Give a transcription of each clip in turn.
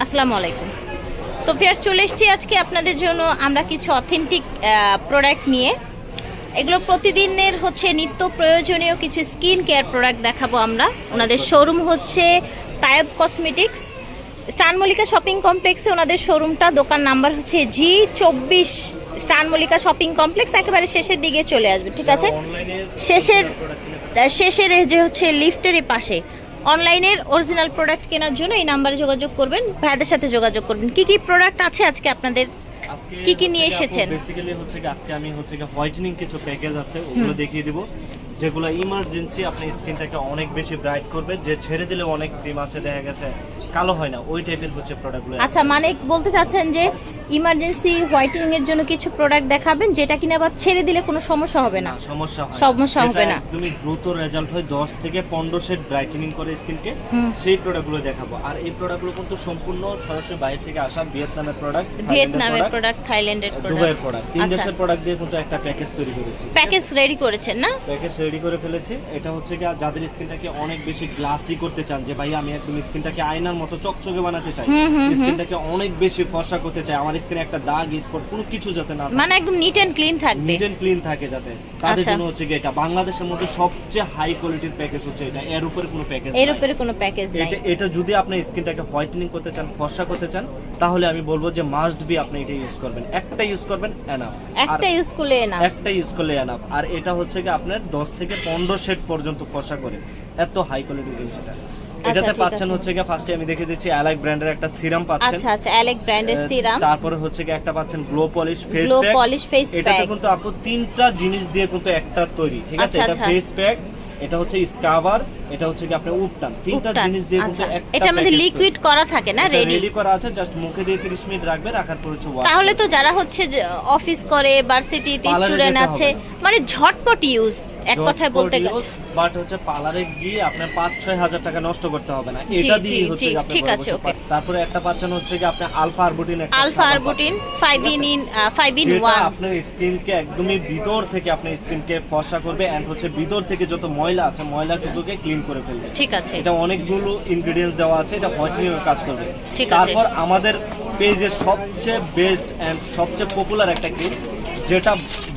আসসালামু আলাইকুম। তো ফিয়ার্স চলে এসেছি আজকে আপনাদের জন্য আমরা কিছু অথেন্টিক প্রোডাক্ট নিয়ে। এগুলো প্রতিদিনের হচ্ছে নিত্য প্রয়োজনীয় কিছু স্কিন কেয়ার প্রোডাক্ট দেখাবো আমরা। ওনাদের শোরুম হচ্ছে Tayeb cosmetics, star Mallika shopping কমপ্লেক্সে ওনাদের শোরুমটা। দোকান নাম্বার হচ্ছে G24, star Mallika shopping complex, একেবারে শেষের দিকে চলে আসবে, ঠিক আছে? শেষের যে হচ্ছে লিফটেরই পাশে। অনলাইনের অরিজিনাল প্রোডাক্ট কেনার জন্য এই নাম্বারে যোগাযোগ করবেন, ভাইদের সাথে যোগাযোগ করবেন। কি কি প্রোডাক্ট আছে আজকে আপনাদের, কি কি নিয়ে এসেছেন? বেসিক্যালি হচ্ছে কি আজকে আমি হচ্ছে কি হোয়াইটেনিং কিছু প্যাকেজ আছে, ওগুলো দেখিয়ে দিব, যেগুলো ইমার্জেন্সি আপনার স্কিনটাকে অনেক বেশি ব্রাইট করবে। যে ছেড়ে দিলে অনেক ক্রিম আছে দেখা গেছে কালো হয় না, ওই টাইপের হচ্ছে প্রোডাক্টগুলো। আচ্ছা, মানে বলতে চাচ্ছেন যে ইমার্জেন্সি হোয়াইটেনিং এর জন্য কিছু প্রোডাক্ট দেখাবেন যেটা কিনা আবার ছেড়ে দিলে কোনো সমস্যা হবে না। সমস্যা হবে না, তুমি দ্রুত রেজাল্ট হয়, 10 থেকে 15 শেড ব্রাইটেনিং করে স্কিনকে, সেই প্রোডাক্টগুলো দেখাবো। আর এই প্রোডাক্টগুলো কিন্তু সম্পূর্ণ সরাসরি বাইরে থেকে আসা, ভিয়েতনামের প্রোডাক্ট, থাইল্যান্ডের প্রোডাক্ট, দুবাইয়ের প্রোডাক্ট, তিন দেশের প্রোডাক্ট দিয়ে কিন্তু একটা প্যাকেজ তৈরি করেছি। প্যাকেজ রেডি করেছেন না? প্যাকেজ রেডি করে ফেলেছি। এটা হচ্ছে কি যাদের স্কিনটাকে অনেক বেশি গ্লাসি করতে চান, যে ভাই আমি একদম স্কিনটাকে আয়নার মতো চকচকে বানাতে চাই, স্কিনটাকে অনেক বেশি ফর্সা করতে চাই, আমার স্কিনে একটা দাগ স্পট কোনো কিছু যাতে না, মানে একদম নিট এন্ড ক্লিন থাকবে, নিট এন্ড ক্লিন থাকে যাতে, তাদের জন্য হচ্ছে কি এটা বাংলাদেশের মধ্যে সবচেয়ে হাই কোয়ালিটির প্যাকেজ হচ্ছে এটা। এর উপরে কোনো প্যাকেজ নাই, এর উপরে কোনো প্যাকেজ নাই। এটা যদি আপনি স্কিনটাকে হোয়াইটেনিং করতে চান, ফর্সা করতে চান, তাহলে আমি বলবো যে মাস্ট বি আপনি এটা ইউজ করবেন। একটা ইউজ করবেন এনাফ, একটা ইউজ করলে এনাফ, একটা ইউজ করলে এনাফ। আর এটা হচ্ছে কি আপনার 10 থেকে 15 শেড পর্যন্ত ফর্সা করে, এত হাই কোয়ালিটির জিনিস এটা। এটাতে পাচ্ছেন হচ্ছে কি ফার্স্টে আমি দেখিয়ে দিচ্ছি অ্যালেক ব্র্যান্ডের একটা সিরাম পাচ্ছেন। আচ্ছা, অ্যালেক ব্র্যান্ডের সিরাম। তারপরে হচ্ছে কি একটা পাচ্ছেন গ্লো পলিশ ফেস প্যাক। এটাতে কিন্তু আপু তিনটা জিনিস দিয়ে কিন্তু একটা তৈরি, ঠিক আছে? এটা ফেস প্যাক, এটা হচ্ছে স্কাবার, এটা হচ্ছে কি আপনার উপটান, তিনটা জিনিস দিয়ে কিন্তু একটা। এটার মধ্যে লিকুইড করা থাকে না, রেডি করা আছে, জাস্ট মুখে দিয়ে 30 মিনিট রাখবে, রাখার পরে হচ্ছে ওয়াশ। তাহলে তো যারা হচ্ছে অফিস করে, ভার্সিটিতে স্টুডেন্ট আছে, মানে ঝটপট ইউজ, এক কথায় বলতে গেলে। বাট হচ্ছে পার্লারে গিয়ে আপনার 5-6 হাজার টাকা নষ্ট করতে হবে না, এটা দিয়ে হচ্ছে কি আপনি। ঠিক আছে, ওকে। তারপরে একটা পাচ্ছেন হচ্ছে কি আপনি alpha arbutin, alpha arbutin 5 in 1, আপনার স্কিনকে একদমই ভিতর থেকে আপনার স্কিনকে ফর্সা করবে, এন্ড হচ্ছে ভিতর থেকে যত ময়লা আছে ময়লাগুলোকে ক্লিন করে ফেলবে, ঠিক আছে? এটা অনেকগুলো ইনগ্রেডিয়েন্টস দেওয়া আছে, এটা হোয়াইটেনিং এর কাজ করবে। ঠিক আছে। তারপর আমাদের পেজের সবচেয়ে বেস্ট এন্ড সবচেয়ে পপুলার একটা ক্রিম, যেটা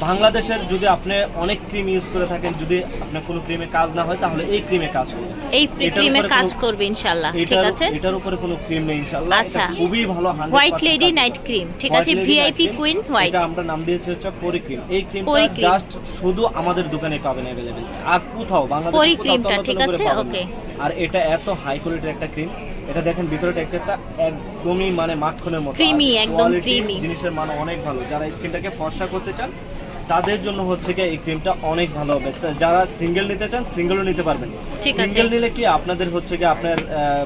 বাংলাদেশের, যদি আপনি অনেক ক্রিম ইউজ করে থাকেন, যদি আপনার কোনো ক্রিমে কাজ না হয়, তাহলে এই ক্রিমে কাজ করবে, এই ক্রিমে কাজ করবে ইনশাআল্লাহ, ঠিক আছে? এটার উপরে কোনো ক্রিম নেই ইনশাআল্লাহ। আচ্ছা, খুবই ভালো, হোয়াইট লেডি নাইট ক্রিম, ঠিক আছে? ভিআইপি কুইন হোয়াইট, এটা আমরা নাম দিয়েছি হচ্ছে পরি ক্রিম। এই ক্রিমটা জাস্ট শুধু আমাদের দোকানে পাবেন अवेलेबल, আর কোথাও বাংলাদেশে পরি ক্রিমটা, ঠিক আছে? ওকে। আর এটা এত হাই কোয়ালিটির একটা ক্রিম, এটা দেখেন ভিতরে টেক্সচারটা একদমই মানে মাখনের মতো, ক্রিমি, একদম ক্রিমি, জিনিসের মান অনেক ভালো। যারা স্কিনটাকে ফর্সা করতে চান তাদের জন্য হচ্ছে কি এই ক্রিমটা অনেক ভালো হবে। যারা সিঙ্গেল নিতে চান সিঙ্গেলও নিতে পারবেন। সিঙ্গেল নিলে কি আপনাদের হচ্ছে কি আপনার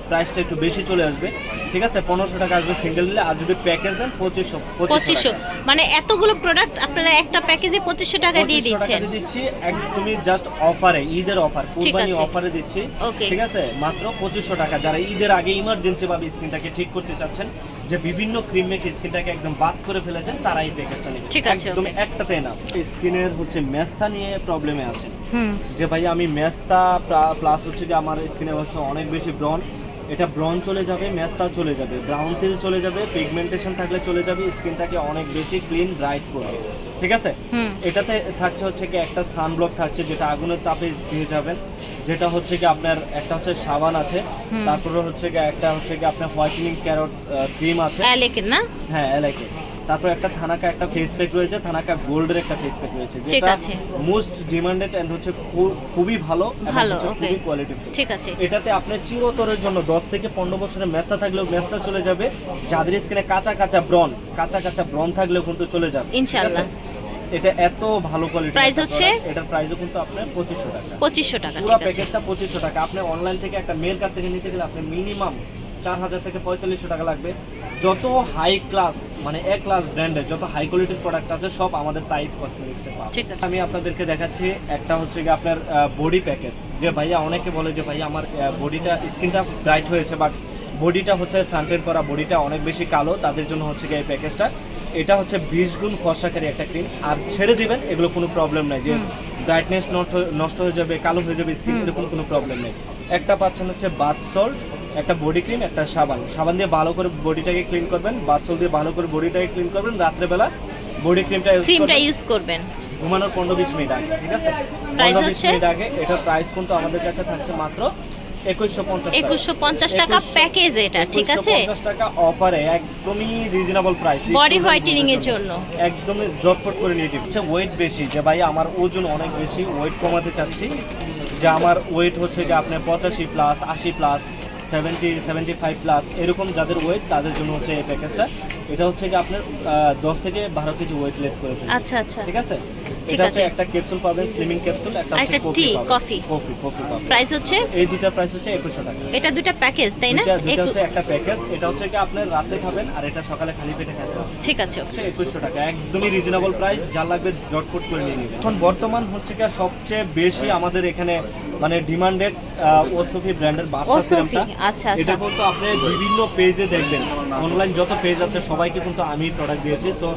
প্রাইসটা একটু বেশি চলে আসবে, ঠিক আছে? 1500 টাকা আসবে সিঙ্গেল নিলে, আর যদি প্যাকেজ নেন 2500। মানে এতগুলো প্রোডাক্ট আপনারা একটা প্যাকেজে 2500 টাকা দিয়ে দিচ্ছেন। দিচ্ছি একদমই জাস্ট অফারে, ঈদের অফার, কুরবানি অফারে দিচ্ছি, ঠিক আছে? মাত্র 2500 টাকা। যারা ঈদের আগে ইমার্জেন্সি ভাবে স্কিনটাকে ঠিক করতে চাচ্ছেন, যে বিভিন্ন ক্রিম মেখে স্কিনটাকে একদম বাদ করে ফেলেছেন, তারা এই প্যাকেজটা নেবেন, একদম একটাতে না। স্কিনের হচ্ছে মেস্তা নিয়ে প্রবলেমে আছেন, যে ভাই আমি মেস্তা প্লাস হচ্ছে যে আমার স্কিনে হচ্ছে অনেক বেশি ব্রন, এটা ব্রন চলে যাবে, মেস্তা চলে যাবে, ব্রাউন তিল চলে যাবে, পিগমেন্টেশন থাকলে চলে যাবে, স্কিনটাকে অনেক বেশি ক্লিন ব্রাইট করবে, ঠিক আছে? এটাতে থাকছে হচ্ছে কি একটা সানব্লক থাকছে, যেটা আগুনের তাপে দিয়ে যাবেন, যেটা হচ্ছে কি আপনার একটা হচ্ছে সাবান আছে, তারপরে হচ্ছে কি একটা হচ্ছে কি আপনার হোয়াইটেনিং ক্যারট ক্রিম আছে, অ্যালেকের না? হ্যাঁ, অ্যালেকের। তারপর একটা থানাকা একটা ফেস প্যাক রয়েছে, থানাকা গোল্ডের একটা ফেস প্যাক রয়েছে, যেটা মোস্ট ডিমান্ডেড এন্ড হচ্ছে খুবই ভালো এবং খুবই কোয়ালিটিফুল, ঠিক আছে? এটাতে আপনি চিরতরের জন্য 10 থেকে 15 বছরের মেস্তা থাকলেও মেস্তা চলে যাবে, যাদের স্কিনে কাঁচা কাঁচা ব্রন থাকলেও কিন্তু চলে যাবে ইনশাআল্লাহ। এটা এত ভালো কোয়ালিটি। প্রাইস হচ্ছে, এটার প্রাইসও কিন্তু আপনার 2500 টাকা। 2500 টাকা, পুরো প্যাকেজটা 2500 টাকা। আপনি অনলাইন থেকে একটা মেয়ের কাছ থেকে নিতে গেলে আপনি মিনিমাম 4000 থেকে 4500 টাকা লাগবে। যত হাই ক্লাস মানে এ ক্লাস ব্র্যান্ডের যত হাই কোয়ালিটির প্রোডাক্ট আছে সব আমাদের তাইব কসমেটিক্সে পাবেন। আমি আপনাদেরকে দেখাচ্ছি একটা হচ্ছে কি আপনার বডি প্যাকেজ, যে ভাইয়া অনেকে বলে যে ভাইয়া আমার বডিটা স্কিনটা ব্রাইট হয়েছে, বাট বডিটা হচ্ছে সানটেন করা, বডিটা অনেক বেশি কালো, তাদের জন্য হচ্ছে কি এই প্যাকেজটা। এটা হচ্ছে 20 গুণ ফর্সাকারী একটা ক্রিম, আর ছেড়ে দিবেন এগুলো কোনো প্রবলেম নাই, যে ব্রাইটনেস নষ্ট হয়ে যাবে, কালো হয়ে যাবে স্কিন, এরকম কোনো প্রবলেম নেই। একটা পাচ্ছেন হচ্ছে বাথ সল্ট, একটা বডি ক্রিম, একটা সাবান দিয়ে ভালো করে বডিটাকে ক্লিন করবেন, বাথসল দিয়ে ভালো করে বডিটাকে ক্লিন করবেন, রাত্রেবেলা বডি ক্রিমটা ইউজ করবেন ঘুমানোর 15-20 মিনিট আগে, ঠিক আছে? প্রাইস 15-20 হচ্ছে মিনিট আগে। এটার প্রাইস কিন্তু আমাদের কাছে থাকছে মাত্র 2150 টাকা প্যাকেজ এটা, ঠিক আছে? 2150 টাকা অফারে একদমই রিজনেবল প্রাইস বডি হোয়াইটেনিং এর জন্য একদমই জটপট করে নিয়ে দিচ্ছে। ওয়েট বেশি, যে ভাই আমার ওজন অনেক বেশি, ওয়েট কমাতে চাচ্ছি, যে আমার ওয়েট হচ্ছে যে আপনার 85 প্লাস, 80 প্লাস, 75 প্লাস, এরকম যাদের ওয়েট তাদের জন্য হচ্ছে এই প্যাকেজটা। এটা হচ্ছে কি আপনার 10 থেকে 12 কেজি ওয়েট লেস করে ফেলবে। আচ্ছা আচ্ছা, ঠিক আছে? ঠিক এটা হচ্ছে আছে। একটা ক্যাপসুল পাবেন, স্লিমিং ক্যাপসুল, একটা হচ্ছে কফি পাবেন। প্রাইস হচ্ছে, এই দুইটা প্রাইস হচ্ছে 2100 টাকা। এটা দুটো প্যাকেজ তাই না? এটা হচ্ছে একটা প্যাকেজ, এটা হচ্ছে কি আপনি রাতে খাবেন আর এটা সকালে খালি পেটে খেতে হবে। ঠিক আছে, হচ্ছে 2100 টাকা, একদমই রিজনেবল প্রাইস। যা লাগবে জটপট করে নিয়ে নেবেন। এখন বর্তমান হচ্ছে কি সবচেয়ে বেশি আমাদের এখানে মানে ডিমান্ডেড ওসফি ব্র্যান্ডের বাচ্চা সিরামটা। আচ্ছা এটা আচ্ছা, কিন্তু আপনি বিভিন্ন পেজে দেখবেন, অনলাইন যত পেজ আছে সবাইকে কিন্তু আমি প্রোডাক্ট দিয়েছি। সো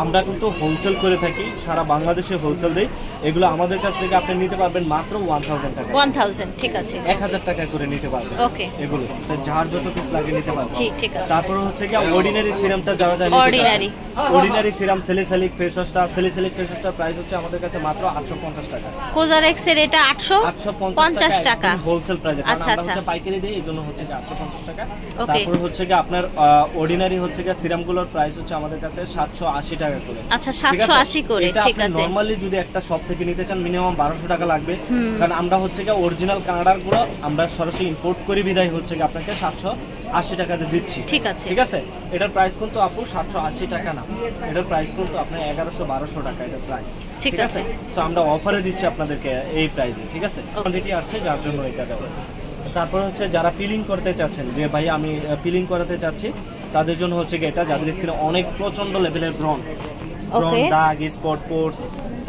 আমরা কিন্তু হোলসেল করে থাকি, সারা বাংলাদেশে হোলসেল দেই। এগুলো আমাদের কাছ থেকে আপনি নিতে পারবেন মাত্র 1000 টাকা, 1000, ঠিক আছে, 1000 টাকা করে নিতে পারবেন। ওকে, এগুলো যার যত পিস লাগে নিতে পারবেন। জি ঠিক আছে। তারপর হচ্ছে কি অর্ডিনারি সিরামটা যারা জানেন, অর্ডিনারি সিরাম স্যালিসাইলিক ফেস ওয়াশটা, স্যালিসাইলিক ফেস ওয়াশটার প্রাইস হচ্ছে আমাদের কাছে মাত্র 850 টাকা। কোজারেক্স এর এটা 850 টাকা হোলসেল প্রাইসে, কারণ আচ্ছা আমরা আচ্ছা, হচ্ছে পাইকারি দেই, এইজন্য হচ্ছে কি 850 টাকা। ওকে। তারপর হচ্ছে কি আপনার অর্ডিনারি হচ্ছে কি সিরামগুলোর প্রাইস হচ্ছে আমাদের কাছে 780 টাকা করে। আচ্ছা 780 করে, ঠিক আছে। নরমালি যদি একটা শপ থেকে নিতে চান মিনিমাম 1200 টাকা লাগবে, কারণ আমরা হচ্ছে কি অরিজিনাল কানাডার গুলো আমরা সরাসরি ইম্পোর্ট করি, বিদায় হচ্ছে কি আপনাকে 780 টাকাতে দিচ্ছি, ঠিক আছে, ঠিক আছে? এটার প্রাইস কিন্তু আপু 780 টাকা না, এটার প্রাইস কিন্তু আপনার 1100-1200 টাকা এটার প্রাইস, ঠিক আছে। সো আমরা অফারে দিচ্ছি আপনাদেরকে এই প্রাইসে, ঠিক আছে? কোয়ান্টিটি আসছে যার জন্য এটা দেওয়া। তারপর হচ্ছে যারা পিলিং করতে চাচ্ছেন, যে ভাই আমি পিলিং করাতে চাচ্ছি, তাদের জন্য হচ্ছে কি এটা, যাদের স্কিনে অনেক প্রচন্ড লেভেলের ব্রণ, দাগ, স্পট, পোর্স,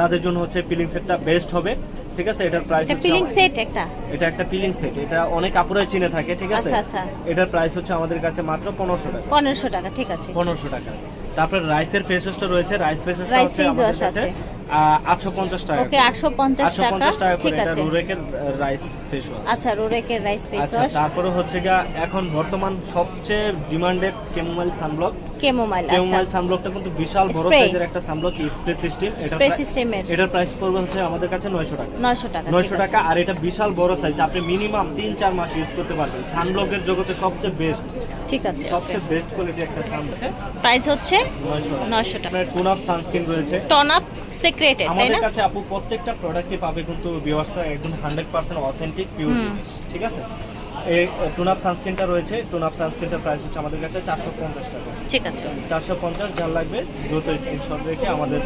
তাদের জন্য হচ্ছে পিলিং সেটটা বেস্ট হবে, ঠিক আছে? এটার প্রাইস এটা পিলিং সেট, এটা একটা পিলিং সেট, এটা অনেক আপুরাই চিনে থাকে, ঠিক আছে? আচ্ছা আচ্ছা, এটার প্রাইস হচ্ছে আমাদের কাছে মাত্র 1500 টাকা, 1500 টাকা, ঠিক আছে, 1500 টাকা। তারপর রাইসের ফেস ওয়াশটা রয়েছে, রাইস ফেস ওয়াশটা হচ্ছে আমাদের কাছে 850 টাকা, ওকে, 850 টাকা, ঠিক আছে। রুরেকের রাইস ফেস ওয়াশ, আচ্ছা, রুরেকের রাইস ফেস আচ্ছা। ওয়াশ। তারপরে হচ্ছে গিয়া এখন বর্তমান সবচেয়ে ডিমান্ডেড কেমোমাইল সানব্লক। কেমোমাইল সানব্লকটা কিন্তু বিশাল বড় সাইজের একটা সানব্লক, স্প্রে সিস্টেম। এটার প্রাইস পড়বে হচ্ছে আমাদের কাছে 900 টাকা, 900 টাকা। আর এটা বিশাল বড় সাইজ, আপনি মিনিমাম 3-4 মাস ইউজ করতে পারবেন। সানব্লকের জগতে সবচেয়ে বেস্ট, ঠিক আছে, সবচেয়ে বেস্ট কোয়ালিটি একটা সানব্লক। প্রাইস হচ্ছে 900 টাকা। টোন আপ সানস্ক্রিন রয়েছে, টোন আপ সিক্রেটেড, তাই আমাদের না? কাছে আপু প্রত্যেকটা প্রোডাক্টে পাবে কিন্তু ব্যবস্থা একদম 100% অথেন্টিক পিওর, ঠিক আছে? এই টোন আপ সানস্ক্রিনটা রয়েছে, টোন আপ সানস্ক্রিনটার প্রাইস হচ্ছে আমাদের কাছে 450 টাকা, ঠিক আছে, 450। যার লাগবে দ্রুত স্ক্রিনশট রেখে আমাদের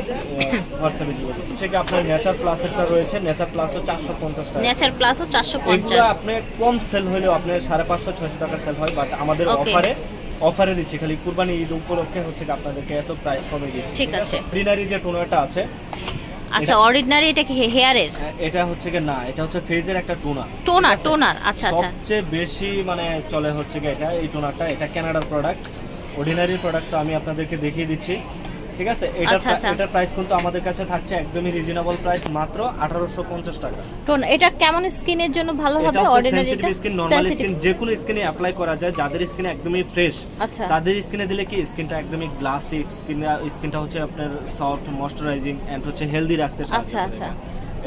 হোয়াটসঅ্যাপে দিয়ে দেবেন। হচ্ছে কি আপনার নেচার প্লাস একটা রয়েছে, নেচার প্লাসও 450 টাকা, নেচার প্লাসও 450। এগুলো আপনি কম সেল হলেও আপনার 550-600 টাকা সেল হয়, বাট আমাদের অফারে দিচ্ছি, খালি কুরবানি ঈদ উপলক্ষে হচ্ছে কি আপনাদেরকে এত প্রাইস কমে দিচ্ছি, ঠিক আছে। অর্ডিনারি যে টোনারটা আছে, আচ্ছা, অর্ডিনারি এটা কি হেয়ারের? এটা হচ্ছে কি না, এটা হচ্ছে ফেজের একটা টোনার, আচ্ছা আচ্ছা। সবচেয়ে বেশি মানে চলে হচ্ছে কি এটা, এই টোনারটা, এটা কানাডার প্রোডাক্ট। অর্ডিনারি প্রোডাক্টটা আমি আপনাদেরকে দেখিয়ে দিচ্ছি, ঠিক আছে? এটার প্রাইস কিন্তু আমাদের কাছে থাকছে একদমই রিজনেবল প্রাইস, মাত্র 1850 টাকা। এটা কেমন স্কিনের জন্য ভালো হবে? অর্ডিনারি স্কিন, নরমাল স্কিন, যে কোনো স্কিনে অ্যাপ্লাই করা যায়। যাদের স্কিন একদমই ফ্রেশ, আচ্ছা, তাদের স্কিনে দিলে কি স্কিনটা একদমই গ্লাসি, স্কিনটা হচ্ছে আপনার সফট, ময়শ্চারাইজিং এন্ড হচ্ছে হেলদি রাখতে সাহায্য করে। আচ্ছা আচ্ছা,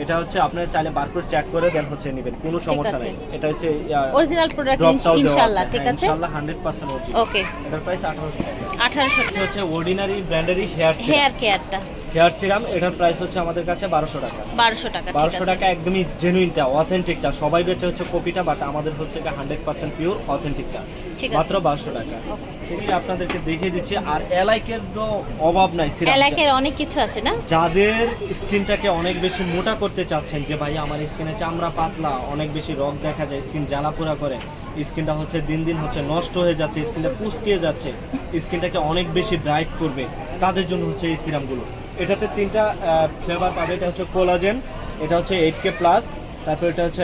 এটা হচ্ছে আপনার চাইলে বারকোড চেক করে দেন হচ্ছে নেবেন, কোনো সমস্যা নাই। এটা হচ্ছে অরিজিনাল প্রোডাক্ট ইনশাআল্লাহ, ঠিক আছে, ইনশাআল্লাহ 100% অরিজিনাল। ওকে, এটার প্রাইস 1800 টাকা। 1800 টাকা হচ্ছে অর্ডিনারি ব্র্যান্ডেরই হেয়ার কেয়ারটা, হেয়ার সিরাম, এটার প্রাইস হচ্ছে আমাদের কাছে 1200 টাকা, 1200 টাকা, ঠিক 1200 আছে। টাকা, একদমই জেনুইনটা, অথেন্টিকটা। সবাই বেচে হচ্ছে কপিটা, বাট আমাদের হচ্ছে 100% পিওর অথেন্টিকটা, মাত্র 1200 টাকা। ঠিক আছে, আপনাদেরকে দেখিয়ে দিচ্ছি। আর এলাইকের তো অভাব নাই, এলাইকের অনেক কিছু আছে না? যাদের স্কিনটাকে অনেক বেশি মোটা করতে চাচ্ছেন, যে ভাই আমার স্কিনে চামড়া পাতলা, অনেক বেশি রগ দেখা যায়, স্কিন জ্বালাপোড়া করে, স্কিনটা হচ্ছে দিন দিন হচ্ছে নষ্ট হয়ে যাচ্ছে, স্কিনটা কুঁচকিয়ে যাচ্ছে, স্কিনটাকে অনেক বেশি ব্রাইট করবে, তাদের জন্য হচ্ছে এই সিরামগুলো। এটাতে 3টা ফ্লেভার পাবে, এটা হচ্ছে কোলাজেন, এটা হচ্ছে 8K প্লাস, তারপর এটা হচ্ছে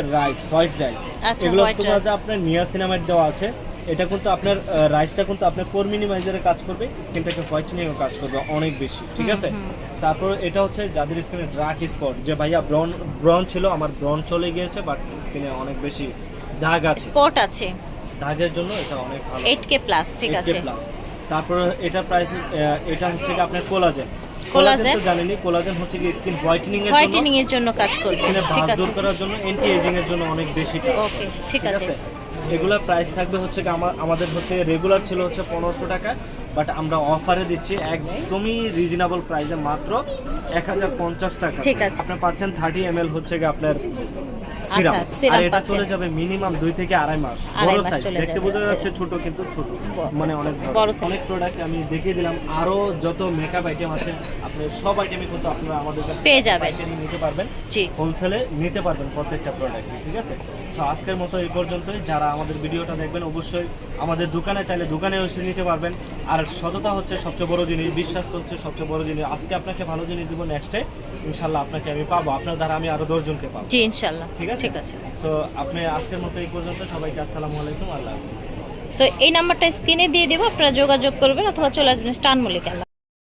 হোয়াইট রাইস। এগুলো তোমাদের আপনার নিয়াসিনামাইড দেওয়া আছে। এটা কিন্তু আপনার রাইসটা কিন্তু আপনার পোর মিনিমাইজারে কাজ করবে, স্কিনটাকে হোয়াইটেনিং এর কাজ করবে অনেক বেশি, ঠিক আছে? তারপর এটা হচ্ছে যাদের স্কিনে ডার্ক স্পট, যে ভাইয়া ব্রন ছিল, আমার ব্রন চলে গিয়েছে, বাট স্কিনে অনেক বেশি দাগ আছে, স্পট আছে, দাগের জন্য এটা অনেক ভালো 8K প্লাস, ঠিক 8K আছে। plus। তারপর এটা প্রাইস, এটা হচ্ছে কি আপনার কোলাজেন। কোলাজেন তো জানেনই, কোলাজেন হচ্ছে কি স্কিন হোয়াইটেনিং এর জন্য কাজ করবে, স্কিনে ঠিক ভাঁজ আছে। দূর করার জন্য, অ্যান্টি এজিং এর জন্য অনেক বেশি কাজ। ওকে, ঠিক আছে। এগুলা প্রাইস থাকবে হচ্ছে কি আমাদের হচ্ছে রেগুলার ছিল হচ্ছে 1500 টাকা, বাট আমরা অফারে দিচ্ছি একদমই রিজনেবল প্রাইসে মাত্র 1050 টাকা। ঠিক আছে। আপনি পাচ্ছেন 30 ml হচ্ছে কি আপনার সিরাপ, আচ্ছা, সিরাপ আর এটা পাচ্ছেন। চলে যাবে মিনিমাম 2 থেকে আড়াই মাস। আড়াই বড় মাস সাইজ চলে দেখতে যাবে। বোঝা যাচ্ছে ছোট, কিন্তু ছোট মানে অনেক বড় বড়। size। অনেক প্রোডাক্ট আমি দেখিয়ে দিলাম, আরো যত মেকআপ আইটেম আছে আপনি সব আইটেমই কিন্তু আপনারা আমাদের কাছে পেয়ে যাবেন। আইটেম নিতে পারবেন, জি। হোলসেলে নিতে পারবেন প্রত্যেকটা প্রোডাক্ট, ঠিক আছে। সো আজকের মতো এই পর্যন্তই। যারা আমাদের ভিডিওটা দেখবেন অবশ্যই আমাদের দোকানে চাইলে দোকানে এসে নিতে পারবেন। আর সততা হচ্ছে সবচেয়ে বড় জিনিস, বিশ্বাস তো হচ্ছে সবচেয়ে বড় জিনিস। আজকে আপনাকে ভালো জিনিস দিব, নেক্সটে ইনশাল্লাহ আপনাকে আমি পাবো, আপনার দ্বারা আমি আরো 10 জনকে পাবো। জি ইনশাআল্লাহ, ঠিক আছে, ঠিক আছে। সো আপনি আজকের মতো এই পর্যন্ত। সবাইকে আসসালামু আলাইকুম, আল্লাহ হাফেজ। সো এই নাম্বারটা স্ক্রিনে দিয়ে দেবো, আপনারা যোগাযোগ করবেন অথবা চলে আসবেন স্টান মল্লিকা।